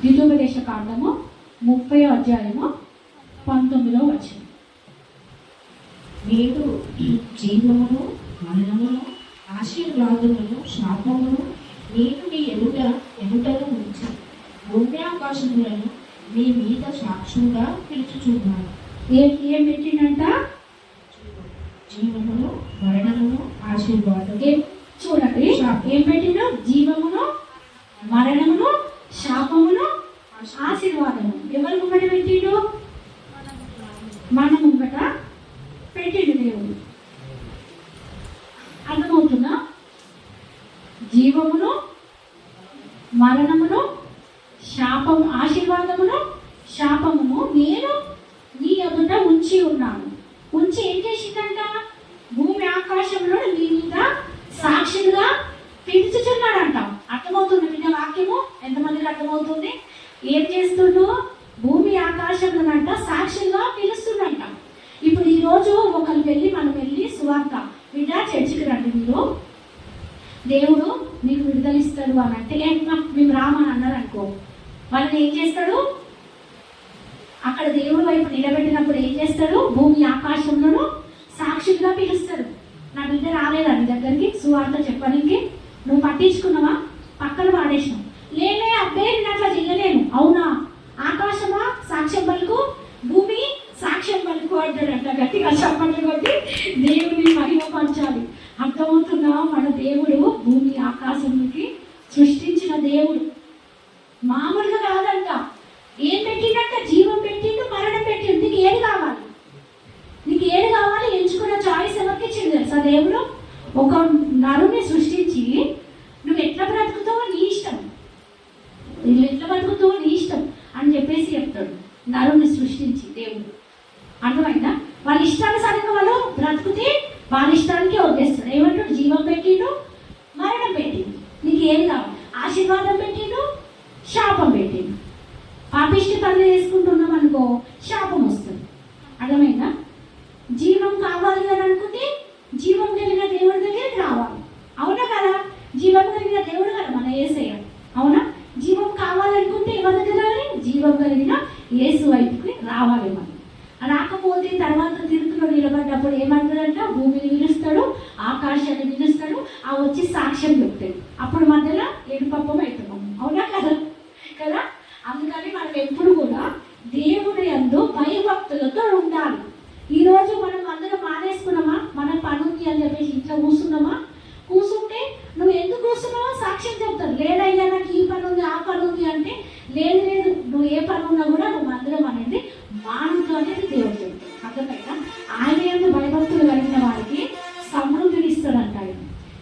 ద్వితోపదేశ కాండము 30వ అధ్యాయము 19వ వచనం. మీరు జీవమును మరణమును ఆశీర్వాదమును శాపమును నేను మీ ఎదుటను ఉంచి భూమి ఆకాశములను మీ మీద సాక్ష్యంగా పిలుచుచున్నాను. ఏం పెట్టిండంట? జీవమును మరణమును ఆశీర్వాదము. చూడండి, ఏం పెట్టిండు? జీవమును మరణమును శాపమును ఆశీర్వాదము. ఎవరి ముంగట పెట్టిండు? మన ముంగట పెట్టిండు దేవుడు. అర్థమవుతుందా? జీవమును మరణమును శాపము ఆశీర్వాదమును శాపమును నేను నీ ఎదుట ఉంచి ఉన్నాను. ఉంచి ఏం చేసిందంట? భూమి ఆకాశంలో నీ మీద సాక్షిగా పిలుచుచున్నాడంట. అర్థమవుతుంది విన్న వాక్యము? ఎంతమందికి అర్థమవుతుంది? ఏం చేస్తుండో? భూమి ఆకాశంలోనంట సాక్షిగా పిలుస్తుందంట. ఇప్పుడు ఈరోజు ఒకరు మనం వెళ్ళి సువార్త బిడ్డ చర్చికి రండి, మీరు దేవుడు మీకు విడుదలిస్తాడు అని అంటే మేము రామని అన్నారు అనుకో, వాళ్ళని ఏం చేస్తాడు? అక్కడ దేవుడి వైపు నిలబెట్టినప్పుడు ఏం చేస్తాడు? భూమి ఆకాశంలో సాక్షిగా పిలుస్తాడు. నా బిడ్డ రాలేదా నీ దగ్గరికి సువార్త చెప్పడానికి? నువ్వు పట్టించుకున్నావా? పక్కన పాడేసినావు. లేనే అబ్బే నేను అట్లా చెయ్యలేను. అవునా? ఆకాశమా సాక్ష్యం పలుకు, భూమి సాక్ష్యం పలుకు అంటాడు. అట్లా గట్టిగా చప్పట్లు కొట్టి దేవుడిని మహిమపరచాలి. అర్థమవుతుందా? మన దేవుడు భూమి ఆకాశంకి సృష్టించిన దేవుడు మామూలుగా కాదంట. ఏం పెట్టిందంట? జీవం పెట్టిండు, మరణం పెట్టిండు. నీకు ఏది కావాలి? నీకు ఏది కావాలి? ఎంచుకున్న చాయిస్ ఎవరికి ఇచ్చింది తెలుసా? దేవుడు ఒక నరుని సృష్టించి నువ్వు ఎట్లా బ్రతుకుతావో నీ ఇష్టం, నువ్వు ఎట్లా బ్రతుకుతావో నీ ఇష్టం అని చెప్పేసి చెప్తాడు. నరుని సృష్టించి దేవుడు, అర్థమైందా? వాళ్ళ ఇష్టానుసారంగా వాళ్ళు బ్రతుకుతే వాళ్ళ ఇష్టానికి వదిలేస్తాడు. ఏమంటాడు? జీవం పెట్టిండు, మరణం పెట్టిండు. నీకు ఏం కావాలి? ఆశీర్వాదం పెట్టిండు, శాపం పెట్టిండు. పాపిష్టి పనులు చేసుకుంటున్నాం అనుకో, శాపం వస్తుంది. అర్థమైందా? జీవం కావాలి అని అనుకుంటే జీవం కలిగిన దేవుడి దగ్గరికి రావాలి. అవునా కదా? జీవం కలిగిన దేవుడు కదా మన యేసయ్య. అవునా? జీవం కావాలనుకుంటే ఎవరి దగ్గర రావాలి? జీవం కలిగిన యేసు వైపుకి రావాలి. మనం రాకపోతే తర్వాత తిరుగులో నిలబడ్డప్పుడు ఏమంటాడంట? భూమిని పిలుస్తాడు, ఆకాశాన్ని పిలుస్తాడు, ఆ వచ్చి సాక్ష్యం చెప్తాడు. అప్పుడు మధ్యలో ఏడుపప్పం అవుతున్నాము. అవునా కదా? కదా? అందుకని మనం ఎప్పుడు కూడా దేవుడి యందు భయభక్తులతో ఉండాలి. ఈరోజు మనం అందరం మానేసుకున్నామా? మన పని ఉంది అని చెప్పేసి ఇంట్లో కూర్చున్నామా? కూర్చుంటే నువ్వు ఎందుకు కూర్చున్నావో సాక్ష్యం చెప్తారు. లేదయ్యా నాకు ఈ పని ఉంది, ఆ పని ఉంది అంటే, లేదు లేదు నువ్వు ఏ పని ఉన్నా కూడా నువ్వు మందిరం అనేది మానుతో అనేది దేవుడు చెప్తాడు. అర్థమైనా? ఆయన యందు భయభక్తులు కలిగిన వారికి సమృద్ధిని ఇస్తాడంట ఆయన.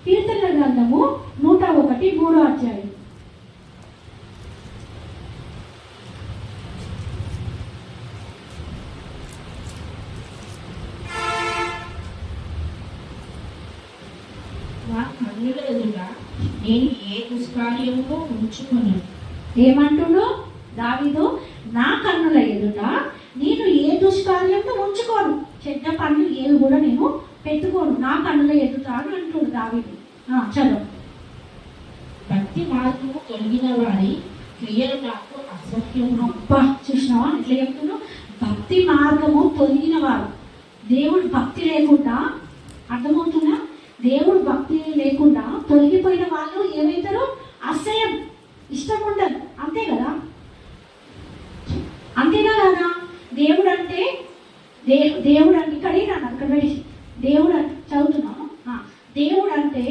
కీర్తనల గ్రంథము 101 3వ అధ్యాయం. కన్నుల ఎదుట నేను ఏ దుష్కార్యమును ఉంచుకున్నాను. ఏమంటుడు దావీదు? నా కన్నుల ఎదుట నేను ఏ దుష్కార్యము ఉంచుకోను, చెడ్డ పనులు ఏవి కూడా నేను పెట్టుకోను, నా కన్నుల ఎదుట అని అంటుడు దావీదు. చదువు. భక్తి మార్గము కలిగిన వారి క్రియలు నాకు అసహ్యం. అబ్బా, చూసినావా ఎట్లా చెప్తున్నావు? భక్తి మార్గము తొలగిన వారు. దేవుడు భక్తి లేకుండా, అర్థమవుతుందా? దేవుడు భక్తి లేకుండా తొలగిపోయిన వాళ్ళు ఏమవుతారు? అసహ్యం, ఇష్టం ఉండదు. అంతే కదా? అంతేనా కదా? దేవుడు అంటే దేవుడు అంటే ఇక్కడే నన్ను అక్కడ వేసి దేవుడు అంటే చదువుతున్నాను. దేవుడు అంటే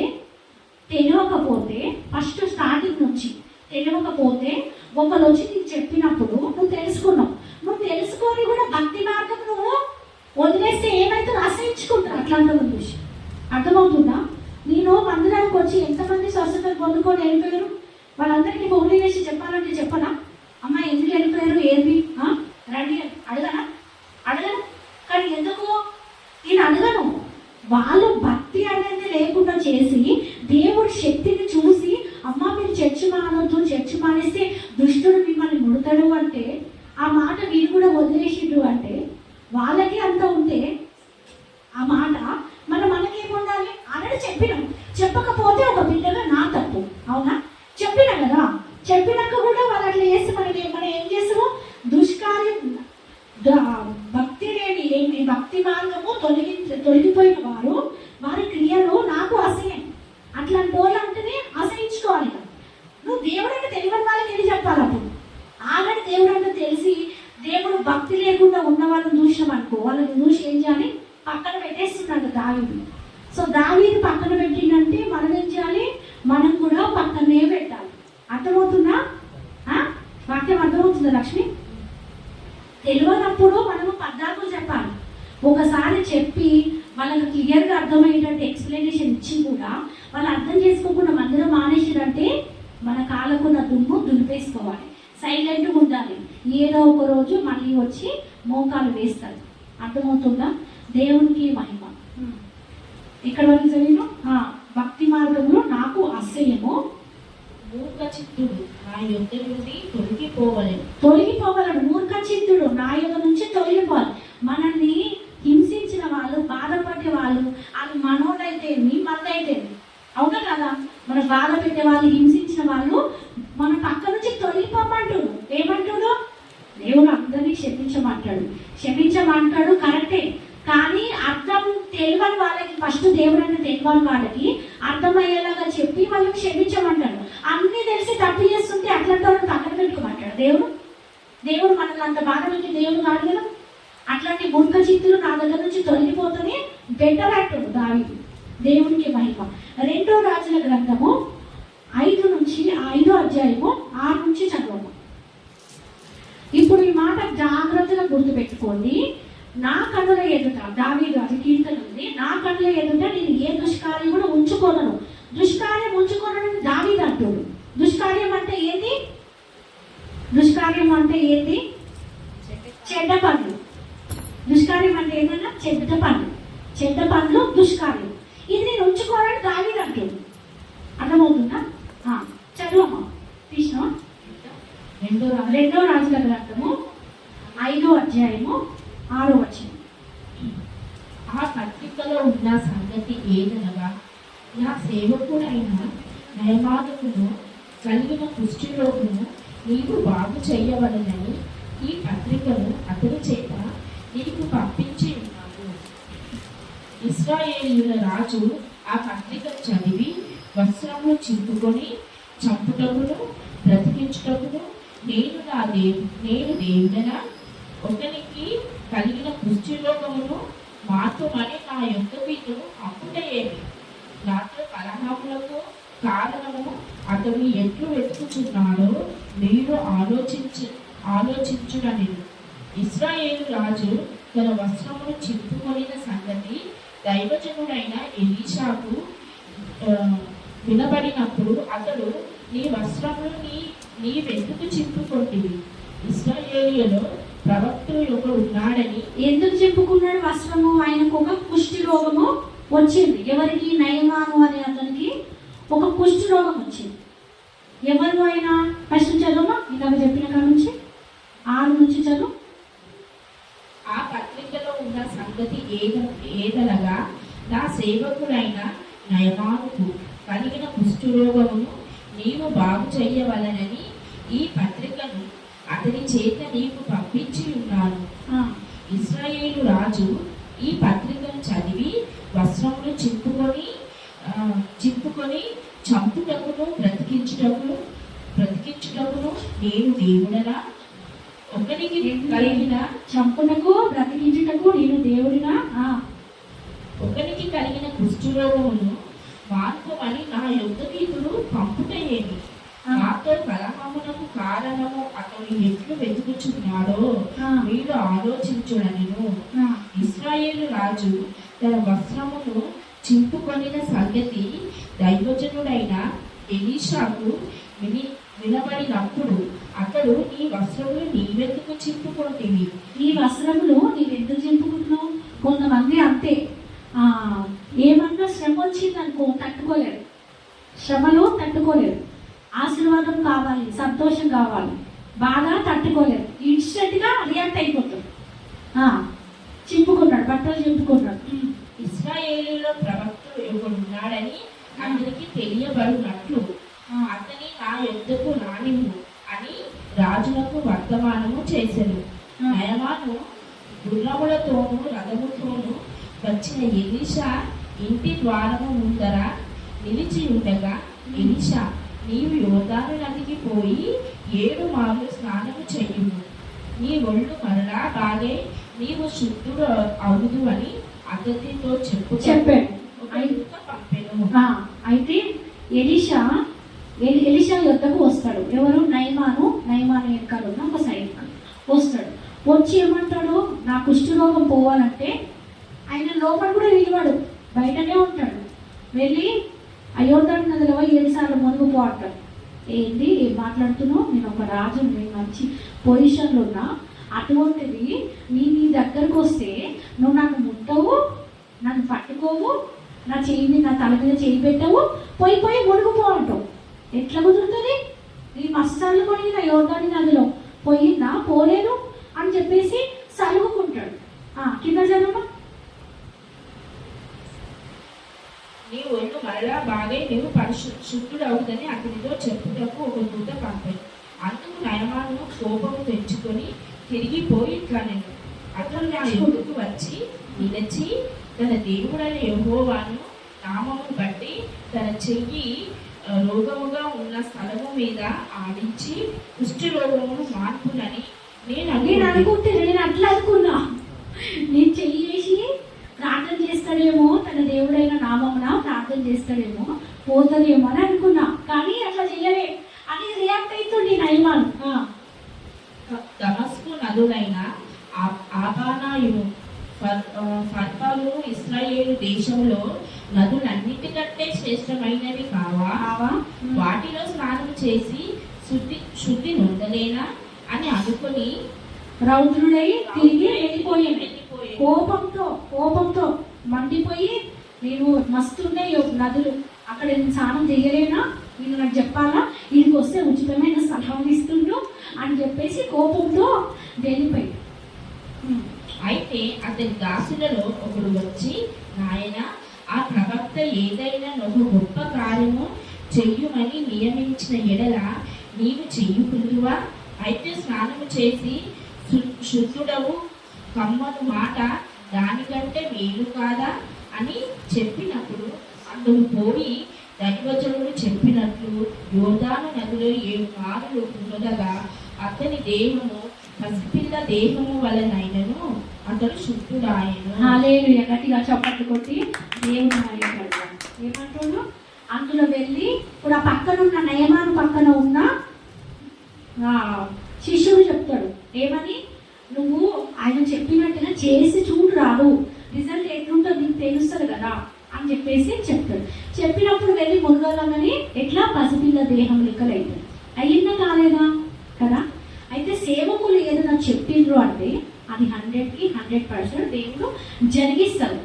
తెలియకపోతే, ఫస్ట్ స్టార్టింగ్ నుంచి తెలియకపోతే ఒకరు వచ్చి నీకు చెప్పినప్పుడు నువ్వు తెలుసుకున్నావు. నువ్వు తెలుసుకొని కూడా భక్తి మార్గం నువ్వు వదిలేస్తే ఏమైతుందో అసహించుకుంటారు. అట్లాంటి విషయం అర్థమవుతుందా? నేను మందిరానికి వచ్చి ఎంతమంది స్వస్థతలు పొందుకొని వెళ్ళిపోయారు? వాళ్ళందరికీ ఫోన్లు చేసి చెప్పాలంటే చెప్పనా? అమ్మ ఎందుకు వెళ్ళిపోయారు, ఏంటి రండి అడగనా? అడగను. కానీ ఎందుకు నేను అడగను? వాళ్ళు భక్తి అనేది లేకుండా చేసి దేవుడి శక్తిని చూసి, అమ్మ మీరు చర్చి మానవద్దు, చర్చి మానేస్తే దుష్టుడు మిమ్మల్ని ముడతాడు అంటే, ఆ మాట వీరు కూడా వదిలేసిండ్రు అంటే, వాళ్ళకి అంత ఉంటే ఆ మాట మనకేముండాలి? ఆల్రెడీ చెప్పినాం. చెప్పకపోతే ఒక బిడ్డగా నా తప్పు. అవునా? చెప్పినా కదా? చెప్పినాక కూడా వాళ్ళు అట్లా చేస్తే మనకి భక్తి మార్గము తొలగిపోయిన వారి క్రియలు నాకు అసహ్యం. అట్లాంటి వాళ్ళు అంటేనే అసహించుకోవాలి. నువ్వు దేవుడు అంటే తెలియని వాళ్ళకి వెళ్ళి చెప్పాలి. అప్పుడు ఆల్రెడీ దేవుడు అంటే తెలిసి దేవుడు భక్తి లేకుండా ఉన్న వాళ్ళని చూసినాం అనుకో, వాళ్ళని చూసి ఏం చేయాలి, పక్కన పెట్టేస్తున్నాడు దావీదు. సో దావీదు పక్కన పెట్టిందంటే మనం ఏం చేయాలి, మనం కూడా పక్కనే పెట్టాలి. అర్థమవుతుందా? వాక్యం అర్థమవుతుందా లక్ష్మి? తెలియనప్పుడు మనము పద్దాకులు చెప్పాలి. ఒకసారి చెప్పి వాళ్ళకి క్లియర్గా అర్థమయ్యేటట్టు ఎక్స్ప్లెనేషన్ ఇచ్చి కూడా వాళ్ళు అర్థం చేసుకోకుండా మందిరం మానేసిరంటే మన కాళ్ళకున్న దుమ్ము దులిపేసుకోవాలి. సైలెంట్గా ఉండాలి. ఏదో ఒక రోజు మళ్ళీ వచ్చి మోకాలు వేస్తారు. అర్థమవుతుందా? దేవునికి మహిమ. ఇక్కడ వరకు చదివిన భక్తి మార్గంలో నాకు అసహ్యము. మూర్ఖ చిత్తుడు నా యొద్ద నుండి తొలగిపోవలేను. మూర్ఖ చిత్తుడు నా యొద్ద నుంచి తొలగిపోవాలి. మనల్ని హింసించిన వాళ్ళు, బాధపడే వాళ్ళు, అది మనోడైతేమి మనదైతేమి, అవునా కదా? మన బాధ పెట్టే వాళ్ళు, హింసించిన వాళ్ళు మన పక్క నుంచి తొలగిపోమంటాడు. ఏమంటాడు? దేవుడు అందరినీ క్షమించమంటాడు కరెక్టే. కానీ అర్థం తెలియని వాళ్ళకి, ఫస్ట్ దేవుడు అంటే తెలియని వాళ్ళకి అర్థమయ్యేలాగా చెప్పి వాళ్ళకి క్షమించమంటాడు. అన్నీ తెలిసి తప్పు చేస్తుంటే అట్లాంటి వాళ్ళని పక్కన పెట్టుకోమంటాడు దేవుడు మనల్ని అంత బాధ పెట్టి దేవుడు కాదు కదా. అట్లాంటి మూర్ఖ చిత్తులు నా దగ్గర నుంచి తొలగిపోతూనే బెటర్ అంటాడు దావీదు. దేవునికి మహిమ. 2 రాజుల గ్రంథము 5 అధ్యాయము 6 నుంచి చదవము. ఇప్పుడు ఈ మాట జాగ్రత్తగా గుర్తుపెట్టుకోండి. నా కన్నుల ఎదుట, దావీదు అది కీర్తన ఉంది, నా కన్నుల ఎదుట నేను ఏ దుష్కార్యం కూడా ఉంచుకోనను. దుష్కార్యం ఉంచుకోనని దావీదు అంటాడు. దుష్కార్యం అంటే ఏంటి? చెడ్డ పనులు. దుష్కార్యం అంటే ఏదైనా చెడ్డ పనులు దుష్కార్యం. ఇది నేను ఉంచుకోవాలని దావీదు అంటాడు. అర్థమవుతుందా? చదువమ్మా కృష్ణ. 2 రాజుల గ్రంథము 5 అధ్యాయము 6 వచనం. ఆ పత్రికలో ఉన్న సంగతి ఏదనగా, నా సేవకుడైన నయమానుకును కలిగిన కుష్ఠరోగును నీవు బాగు చేయవలనని ఈ పత్రికను అతని చేత నీకు పంపించి ఉన్నాను. ఇశ్రాయేలీయుల రాజు ఆ పత్రికను చదివి వస్త్రములు చింపుకొని చంపుటకును బ్రతికించుటకును నేను దేవుడనా, ఒకనికి కలిగిన కుష్ఠరోగమును మాత్రమని నా యొక్క వీధులు అప్పుడేమి, నాతో కలహములకు కారణము అతడు ఎట్లు వెతుకుచున్నాడో మీరు ఆలోచించుడని. ఇశ్రాయేలు రాజు తన వస్త్రమును చింపుకొనిన సంగతి దైవజనుడైన ఎలీషాకు వినబడినప్పుడు అతడు, నీ వస్త్రములు నీవెందుకు చింపుకొంటివి? ఇశ్రాయేలీయులో ప్రవక్తుడు ఒకడు ఉన్నాడని. ఎందుకు చెప్పుకున్నాడు వస్త్రము? ఆయనకు ఒక కుష్టి రోగము వచ్చింది. ఎవరికి? నయమాను అనే అతనికి ఒక కుష్టి రోగం వచ్చింది. ఎవరు ఆయన? ఫస్ట్ చదువు, ఇందాక చెప్పిన కాడ నుంచి 6 నుంచి చదువు. ఆ పత్రికలో ఉన్న సంగతి ఏదనగా, నా సేవకుడైన నయమానుకు కలిగిన కుష్ఠరోగమును నీవు బాగు చేయవలనని ఈ పత్రికను అతని చేత నీకు పంపించి ఉన్నాను. ఇశ్రాయేలు రాజు ఈ పత్రికను చదివి వస్త్రములు చింపుకొని చంపుటకును బ్రతికించుటకును నేను దేవుడనా, ఒకరికి కలిగిన చంపుటకు బ్రతికించుటకు నేను దేవుడినా, ఒకరికి కలిగిన కుష్ఠరోగమును మార్పుమని నా యొద్దకు ఇతడు పంపుట ఏమి? నాతో కలహమునకు కారణము అతడు ఎట్లు వెతుకుచున్నాడో మీరు ఆలోచించుడనిను. ఇశ్రాయేలు రాజు తన వస్త్రమును చింపుకొనిన సంగతి దైవజనుడైన ఎలీషాకు వినబడినప్పుడు అతడు, నీ వస్త్రములు నీవెందుకు చింపుకొంటివి? నీ వస్త్రములు నీవెందుకు చింపుకుంటున్నావు? కొంతమంది అంతే, ఏమన్నా శ్రమ వచ్చింది అనుకో తట్టుకోలేరు, శ్రమలు తట్టుకోలేరు. ఆశీర్వాదం కావాలి, సంతోషం కావాలి, బాగా తట్టుకోలేరు, ఇన్స్టెంట్గా రియాక్ట్ అయిపోతారు. చింపుకున్నాడు, బట్టలు చింపుకున్నాడు. ఇశ్రాయేలులో ప్రవక్తుడు ఒకడు ఉన్నాడని అతనికి తెలియబడినట్లు అతని నా యొద్దకు రానిమ్ము అని రాజులకు వర్తమానము చేసెను. నయమాను గుర్రములతోనూ రథముతోనూ వచ్చిన ఎలీషా ఇంటి ద్వారము ముందర నిలిచి ఉండగా, ఎలీషా, నీవు యోర్దాను నదికి పోయి 7 మార్లు స్నానము చెయ్యుము, నీ ఒళ్ళు మరలా బాగే, నీవు శుద్ధుడు అవుదు అని అతనితో చెప్పాడు. ఒక దూత పంపెను. అయితే ఎలీషా యొద్దకు వస్తాడు. ఎవరు? నయమాను వెనకాల ఉన్న ఒక సైనికుడు వస్తాడు. వచ్చి ఏమంటాడు? నా కుష్ఠరోగం పోవాలంటే ఆయన లోపల కూడా నిలవాడు, బయటనే ఉంటాడు. వెళ్ళి అయోర్దాను నదిలో 7 సార్లు మునుగుపో అంటాడు. ఏంటి ఏం మాట్లాడుతున్నావు? నేను ఒక రాజు, నేను మంచి పొజిషన్లో ఉన్నా, అటువంటిది నీ దగ్గరకు వస్తే నువ్వు నన్ను ముట్టవు, నన్ను పట్టుకోవు, నా తల మీద చేయి పెట్టవు, పోయి మునుగుపో అంటావు. ఎట్లా కుదురుతుంది? నీ మస్తాలు కొనిన యోర్దాను నదిలో పోయిందా? పోలేదు అని చెప్పేసి సలుగుకుంటాడు. కింద జనమా, నీ ఒళ్ళు మరలా బాగే, నీవు శుద్ధుడు అవుదని అతనితో చెప్పుటకు ఒక దూత పంపాడు. అందుకు నయమాను కోపము తెచ్చుకొని తిరిగిపోయి ఇట్లా నేను అతను నా ఎదురుకు వచ్చి నిలిచి తన దేవుడైన యెహోవాను నామము బట్టి తన చెయ్యి రోగముగా ఉన్న స్థలము మీద ఆడించి కుష్టి రోగమును మార్పునని నేను అట్లా అనుకున్నా. నేను చెయ్యేసి ప్రార్థన చేస్తాడేమో, తన దేవుడైన నామమున ప్రార్థన చేస్తాడేమో, పోతాడేమో అని అనుకున్నా. కానీ అట్లా చెయ్యలే అని రియాక్ట్ అవుతుంది నయమాను. దమస్కు నదులైన ఆబానాయును ఫర్పాలు ఇశ్రాయేలు దేశంలో నదులన్నిటికంటే శ్రేష్టమైనవి కావా? వాటిలో స్నానం చేసి శుద్ధి నొందలేనా అని అనుకుని రౌద్రుడై తిరిగి వెళ్ళిపోయింది. కోపంతో మండిపోయి, నేను మస్తున్నాయి నదులు, అక్కడ నేను స్నానం చేయలేనా? నేను నాకు చెప్పాలా? ఇదికి వస్తే ఉచితమైన సలహా ఇస్తుండ్రు అని చెప్పేసి కోపంతో వెళ్ళిపోయి. అయితే అతని దాసులలో ఒకడు వచ్చి, నాయన, ఆ ప్రవక్త ఏదైనా ఒక గొప్ప కార్యము చెయ్యుమని నియమించిన ఎడల నీవు చెయ్యుకుందువా? అయితే స్నానము చేసి శుద్ధుడవు కమ్మను మాట దానికంటే మేలు కాదా అని చెప్పినప్పుడు అతడు పోయి దైవజనుడు చెప్పినట్లు యోర్దాను నదిలో 7 మార్లు మునగగా అతని దేహము పసిపిల్ల దేహము వలనైనను అతడు శుద్ధుడాయను. హల్లెలూయా. గట్టిగా చప్పట్లు కొట్టి దేవుని ఏమంటాడు? అందులో వెళ్ళి ఇప్పుడు ఆ పక్కన ఉన్న నయమాను పక్కన ఉన్న శిష్యుడు చెప్తాడు ఏమని, నువ్వు ఆయన చెప్పినట్టుగా చేసి చూడు, రాదు రిజల్ట్ ఎట్లుంటుందో నీకు తెలుస్తుంది కదా అని చెప్పేసి చెప్తాడు. చెప్పినప్పుడు వెళ్ళి మునగాలని ఎట్లా పసిపిల్ల దేహం లెక్కలైతుంది. అయ్యిందా కాలేదా కదా? అయితే సేవకులు ఏదైనా చెప్పిండ్రు అంటే అది 100కి 100% దేవుడు జరిగిస్తారు.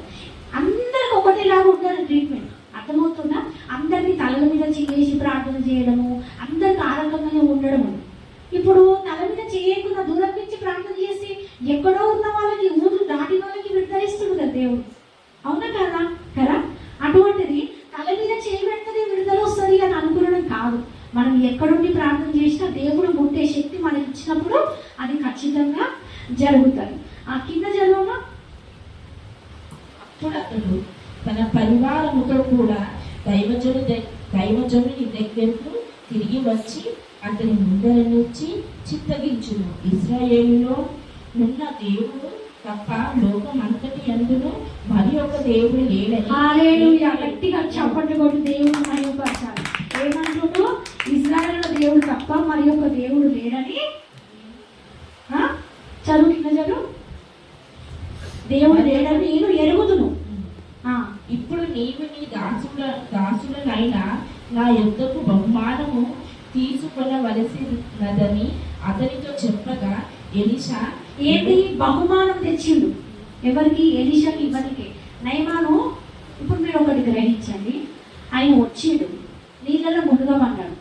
అందరికి ఒకటేలాగా ఉండదు ట్రీట్మెంట్. అర్థమవుతుందా? అందరినీ తలల మీద చేసి ప్రార్థన చేయడము, అందరికి ఆ రకంగానే ఉండడము. ఇప్పుడు తల మీద చేయకుండా దూరం నుంచి ప్రార్థన చేసి ఎక్కడో ఉన్న వాళ్ళకి, ఊరు దాటిన వాళ్ళకి విడుదలిస్తుంది కదా దేవుడు. అవునా కదా? కదా? అటువంటిది తల మీద చేయబెడితే విడుదల వస్తుంది అని అనుకునడం కాదు. మనం ఎక్కడుండి ప్రార్థన చేసినా దేవుడు ముట్టే శక్తి మనకి ఇచ్చినప్పుడు అది ఖచ్చితంగా జరుగుతుంది. ఆ కింద జరుగునా? అప్పుడు అతడు తన పరివారముతో కూడా దైవజనుని దగ్గరకు తిరిగి వచ్చి అతని ముందర నుంచి చిత్తగించును. ఇశ్రాయేలులో ఉన్న దేవుడు తప్ప లోకమంతటి యందును మరి ఒక దేవుడు లేడని. హల్లెలూయా. గట్టిగా చప్పట్లు కొట్టి దేవుని మహిమపరచాలి. ఏమంటున్నాడు? ఇశ్రాయేలులో దేవుడు తప్ప మరి ఒక దేవుడు లేడని. చదువు కింద చదువు. దేవుడు లేడని నేను ఎరుగుదును. ఇప్పుడు నీవు నీ దాసులనైనా నా యొద్దకు బహుమానము తీసుకొనవలసినదని అతనితో చెప్పగా, ఎలీషా ఏంటి బహుమానం తెచ్చిండు? ఎవరికి? ఎలీషాకి ఇవ్వనికే. నయమాను ఇప్పుడు మీరు ఒకటి గ్రహించండి. ఆయన వచ్చిండు, నీళ్ళలో మునగమన్నాడు,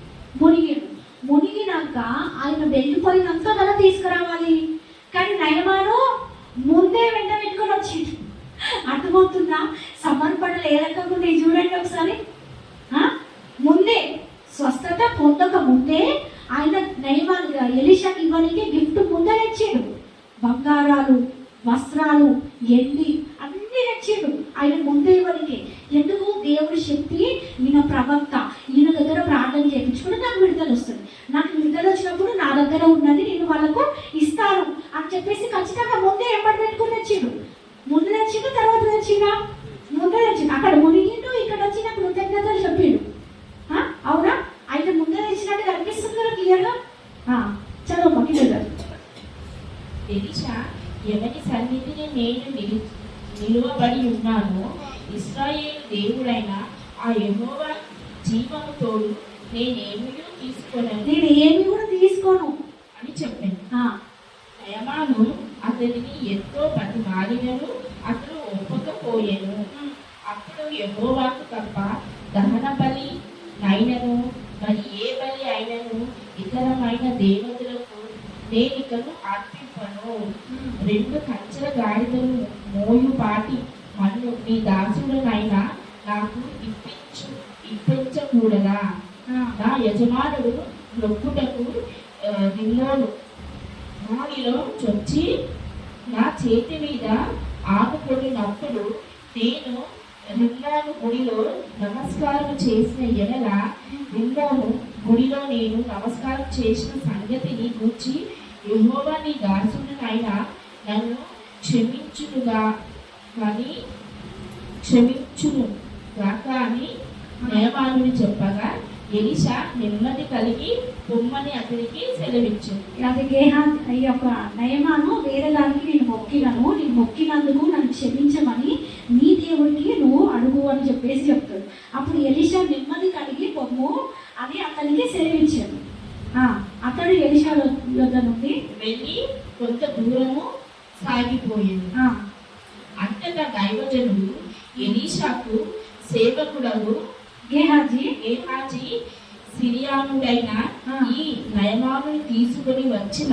మునిగినాక ఆయన వెళ్ళిపోయినాక కదా తీసుకురావాలి. కానీ నయమాను ముందే వెంట పెట్టుకొని వచ్చిండు. అర్థమవుతుందా? సమర్పణలు ఏ రకంగా ఉన్నాయి చూడండి ఒకసారి. ముందే స్వస్థత పొందక ముందే ఆయన నయమానుగా ఎలీషాకి ఇవ్వడానికి గిఫ్ట్ ముందే ఇచ్చాడు. బంగారాలు, వస్త్రాలు, ఎండి అన్నీ తెచ్చిండు ఆయన ముందే వరకే. ఎందుకు? దేవుడి శక్తి, ఈయన ప్రవక్త, ఈయన దగ్గర ప్రార్థన చేయించుకుంటే నాకు విడుదల వస్తుంది. నాకు విడుదల వచ్చినప్పుడు నా దగ్గర ఉన్నది నేను వాళ్ళకు ఇస్తాను అని చెప్పేసి ఖచ్చితంగా ముందే ఎప్పటి పెట్టుకుని వచ్చిండు. ముందు తెచ్చిండు, తర్వాత తెచ్చిండా? ముందే తెచ్చిండు. అక్కడ మునిగిండు, ఇక్కడ వచ్చి నాకు కృతజ్ఞతలు చెప్పిండు. అవునా? అయితే ముందే తెచ్చినట్టు కనిపిస్తుంది కదా క్లియర్గా. చదవమ్మా కింద. ఎలీషా, ఎవరి సన్నిధిని నేను నిలువబడి ఉన్నాను, ఇశ్రాయేలు దేవుడైన ఆ యెహోవా జీవము తోడు నేనేమీ కూడా తీసుకోను అని చెప్పాను. నయమాను అతనిని ఎంతో బతిమాలినను అతడు ఒప్పకపోయాను. అప్పుడు యెహోవాకు తప్ప దహన బలి అయినను మరి ఏ బలి అయినను ఇతరమైన దేవతలకు నేనికను అర్పింపను. 2 కంచెల గాడిదలు మోయుపాటి మన్ను నీ దాసుడనైనా నాకు ఇప్పించకూడదా? నా యజమానుడు నొక్కుటకు రిమ్మోను మోడిలో చొచ్చి నా చేతి మీద ఆకుకొనినప్పుడు నేను రిమ్మోను గుడిలో నమస్కారం చేసిన ఎడల రిమ్మోను గుడిలో నేను నమస్కారం చేసిన సంగతిని గూర్చి యెహోవా నీ దాసుడనైనా నన్ను క్షమించునుగా అని నయమానుని చెప్పగా ఎలీషా నెమ్మది కలిగి పొమ్మని అతనికి సెలవిచ్చింది. అది గేహాజీ యొక్క నయమాను వేరే దానికి నేను మొక్కినందుకు నన్ను క్షమించమని నీ దేవుడికి నువ్వు అడుగు అని చెప్పేసి చెప్తాడు. అప్పుడు ఎలీషా నెమ్మది కలిగి పొమ్ము అని అతనికి సెలవిచ్చాడు. అతడు ఎలీషా యొద్ద నుండి వెళ్ళి కొంత దూరము సాగిపోయింది. అంతటా దైవజనుడు ఎలీషాకు సేవకుడగు గేహాజీ సిరియానుడైన ఈ నయమానుని తీసుకొని వచ్చిన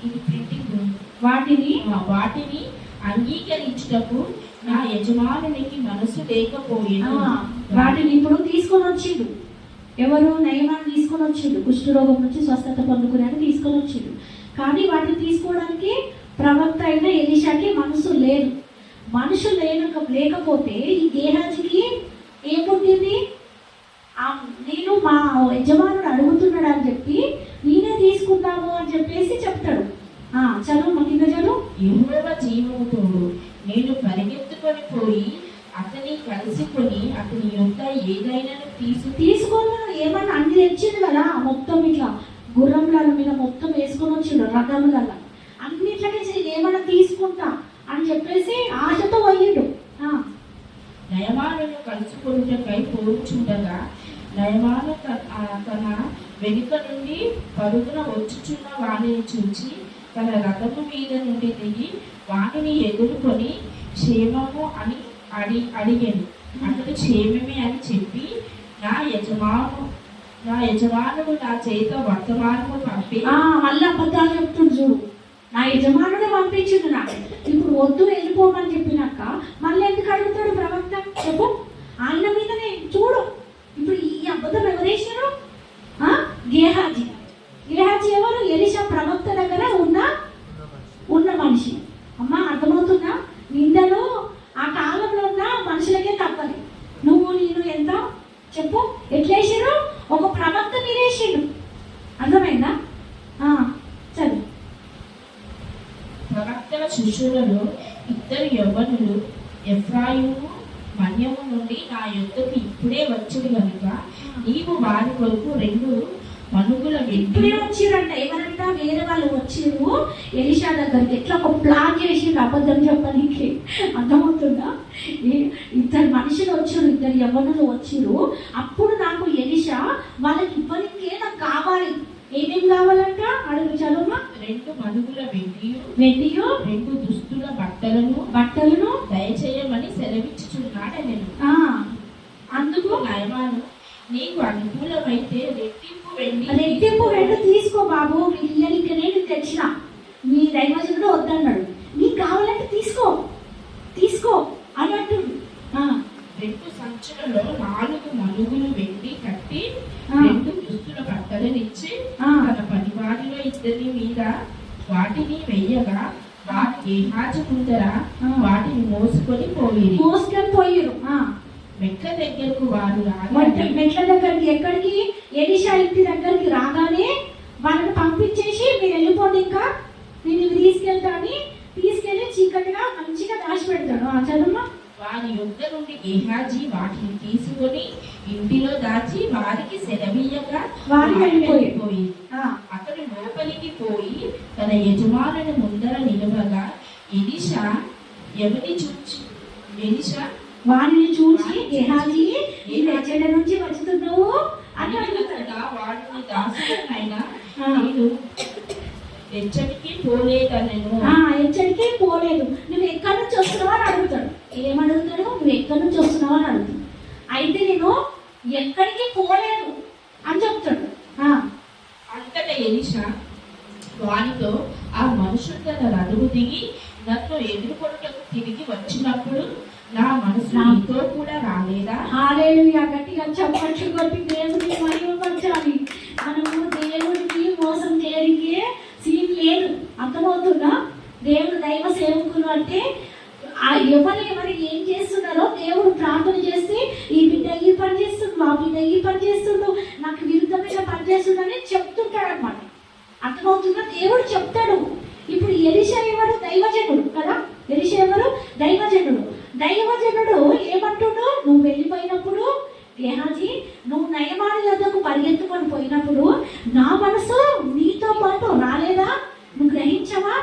ఇది ప్రింటింగ్ వాటిని అంగీకరించుటకు నా యజమానునికి మనసు లేకపోయినా వాటిని ఇప్పుడు తీసుకొని వచ్చిండు. ఎవరు? నయమాను తీసుకొని వచ్చిండు. కుష్ఠరోగం నుంచి స్వస్థత పొందుకునేది తీసుకొని వచ్చిండు. కానీ వాటిని తీసుకోవడానికి ప్రవక్త అయిన ఎలీషాకి మనసు లేదు. మనుషు లేకపోతే ఈ గేహాజీకి ఏం పుట్టింది? నేను మా యజమానుడు అడుగుతున్నాడు అని చెప్పి నేనే తీసుకుందాము అని చెప్పేసి చెప్తాడు. చదువు కింద చదువు. యెహోవా జీవముతో నేను పరిగెత్తుకొని పోయి అతని కలుసుకొని అతని యొక్క ఏదైనా తీసుకొని ఏమన్నా అన్ని తెచ్చింది కదా, మొత్తం ఇట్లా గుర్రంల మీద మొత్తం వేసుకొని వచ్చిండు, రథముల అన్నిట్లకి ఏమన్నా తీసుకుంటా అని చెప్పేసి ఆశతో పోయిండు. నయమానును కలుసుకొనుటకై పోచుండగా నయమాను తన వెనుక నుండి పరుగున వచ్చుచున్న వాణిని చూచి తన రథము మీద నుండి దిగి వాణిని ఎదుర్కొని క్షేమము అని అడిగాను. అతడు క్షేమమే అని చెప్పి నా యజమానుడు నా చేత వర్తమానము పంపి మళ్ళీ అబద్ధాలు చెప్తుంది చూడు. నా యజమానుడే పంపించిండు నాకు, ఇప్పుడు వద్దు వెళ్ళిపోమని చెప్పినాక మళ్ళీ ఎందుకు అడుగుతాడు ప్రవక్త? చెప్పు. ఆయన మీదనే చూడు. ఇప్పుడు ఈ అబద్ధం ఎవరేసారు? గేహాజీ ఎవరు? ఎలీషా ప్రవక్త దగ్గర ఉన్న మనిషి. అమ్మా అర్థమవుతుందా? నిందలు ఆ కాలంలో ఉన్న మనుషులకే తప్పదు. నేను ఎంత చెప్పు ఎట్లేసారు? ఒక ప్రవక్త మీరేసిండు. అర్థమైందా? చదువు. ప్రవక్తల శిష్యులలో 2 యవ్వనులు ఎఫ్రాయిము మన్యము నుండి నా యొద్దకు ఇప్పుడే వచ్చుడు కనుక నీవు వారి కొరకు 2 మనుగుల ఇప్పుడే వచ్చిరంట. ఎవరంట? వేరే వాళ్ళు వచ్చిరు ఎలీషా దగ్గరికి. ఎట్లా ఒక ప్లాన్ చేసిండు అబద్ధం చెప్పడానికి. అర్థమవుతుందా? 2 మనుషులు వచ్చిరు, 2 యవ్వనులు వచ్చిరు. అప్పుడు నాకు ఎలీషా వాళ్ళకి ఇవ్వనికే నాకు కావాలి. ఏమేమి కావాలంట? అడుగు చదువు. 2 మనుగుల వెండియు 2 దుస్తుల బట్టలను దయచేయమని సెలవిచ్చుచున్నాడు. నేను అందుకు నయమాను నీకు అనుకూలమైతే రెట్టింపు వెండి తీసుకో బాబు, నీకు నేను తెచ్చిన. మీ దైవజనుడు వద్దన్నాడు, నీకు కావాలంటే తీసుకో అన్నట్టు. 2 సంచులలో 4 మనుగులు వెండి కట్టి 2 దుస్తుల బట్టలనిచ్చి తన పనివారిలో 2 మీద వాటిని వెయ్యగా వారు గేహాజు ముందర వాటిని మోసుకొని పోయిరి. మోసుకొని పోయిరు. మెట్ల దగ్గరకు వారు మెట్ల దగ్గరికి ఎక్కడికి? ఎలీషా ఇంటి దగ్గరికి రాగానే వాళ్ళని పంపించేసి మీరు వెళ్ళిపోండి, ఇంకా నేను ఇవి తీసుకెళ్తాను, తీసుకెళ్లి చీకటిగా మంచిగా దాచిపెడతాడు. చదువు. వారి యొద్ద నుండి గేహాజీ వాటిని తీసుకొని ఇంటిలో దాచి వారికి సెలవీయగా వారు వెళ్ళిపోయి అతడు లోపలికి పోయి తన యజమానుని ముందర నిలవగా ఎలీషా వారిని చూసి గేహాజీ ఎచ్చట నుంచి వస్తున్నావు అని అడుగుతాడా. వాడిని దాసుడనైనా నేను ఎచ్చటికి పోలేదనను. ఎచ్చటికి పోలేదు, నువ్వు ఎక్కడి నుంచి వస్తున్నావు అని అడుగుతాడు. ఏమడుగుతాడు? నువ్వు ఎక్కడి నుంచి వస్తున్నావు అని అడుగుతాడు. అయితే నేను ఎక్కడికి పోలేదు అని చెప్తాడు. అంతటా ఎలీషా వానితో, ఆ మనుషుడు తన రథము దిగి నన్ను ఎదుర్కొనుటకు తిరిగి వచ్చినప్పుడు నా మనసు నీతో కూడా రాలేదా? హల్లెలూయా. గట్టిగా చప్పట్లు కొట్టి దేవుడిని మహిమపరచాలి. మనము దేవుడికి మోసం చేయడానికి సీన్ లేదు. అర్థమవుతుందా? దేవుడు దైవ సేవకులు అంటే ఎవరు ఏం చేస్తున్నారో దేవుడు ప్రార్థన చేస్తే ఈ బిడ్డ ఈ పని చేస్తుంది, మా బిడ్డ ఈ పని చేస్తుండు, నాకు విరుద్ధమైన పని చేస్తుందని చెప్తుంటాడు అనమాట. అర్థమవుతుందా? దేవుడు చెప్తాడు. ఇప్పుడు ఎలీషా ఎవరు? దైవజనుడు కదా. ఎలీషా ఎవరు? దైవజనుడు. దైవజనుడు ఏమంటుడు? నువ్వు వెళ్ళిపోయినప్పుడు గేహాజీ, నువ్వు నయమాని వద్దకు పరిగెత్తుకొని పోయినప్పుడు నా మనసు నీతో పాటు రాలేదా? నువ్వు గ్రహించవా?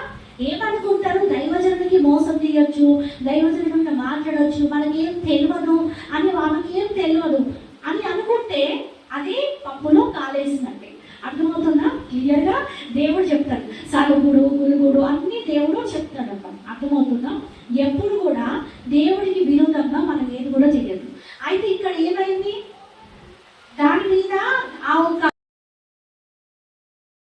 ఏమనుకుంటారు? దైవజనుడికి మోసం చేయొచ్చు, దైవజనుడితో మాట్లాడవచ్చు, మనకేం తెలియదు అని, వాళ్ళకేం తెలియదు అని అనుకుంటే అది పప్పులో కాలేసినట్టే. అర్థమవుతుందా? క్లియర్గా దేవుడు చెప్తాడు. సలుగుడు గురుగుడు అన్ని దేవుడు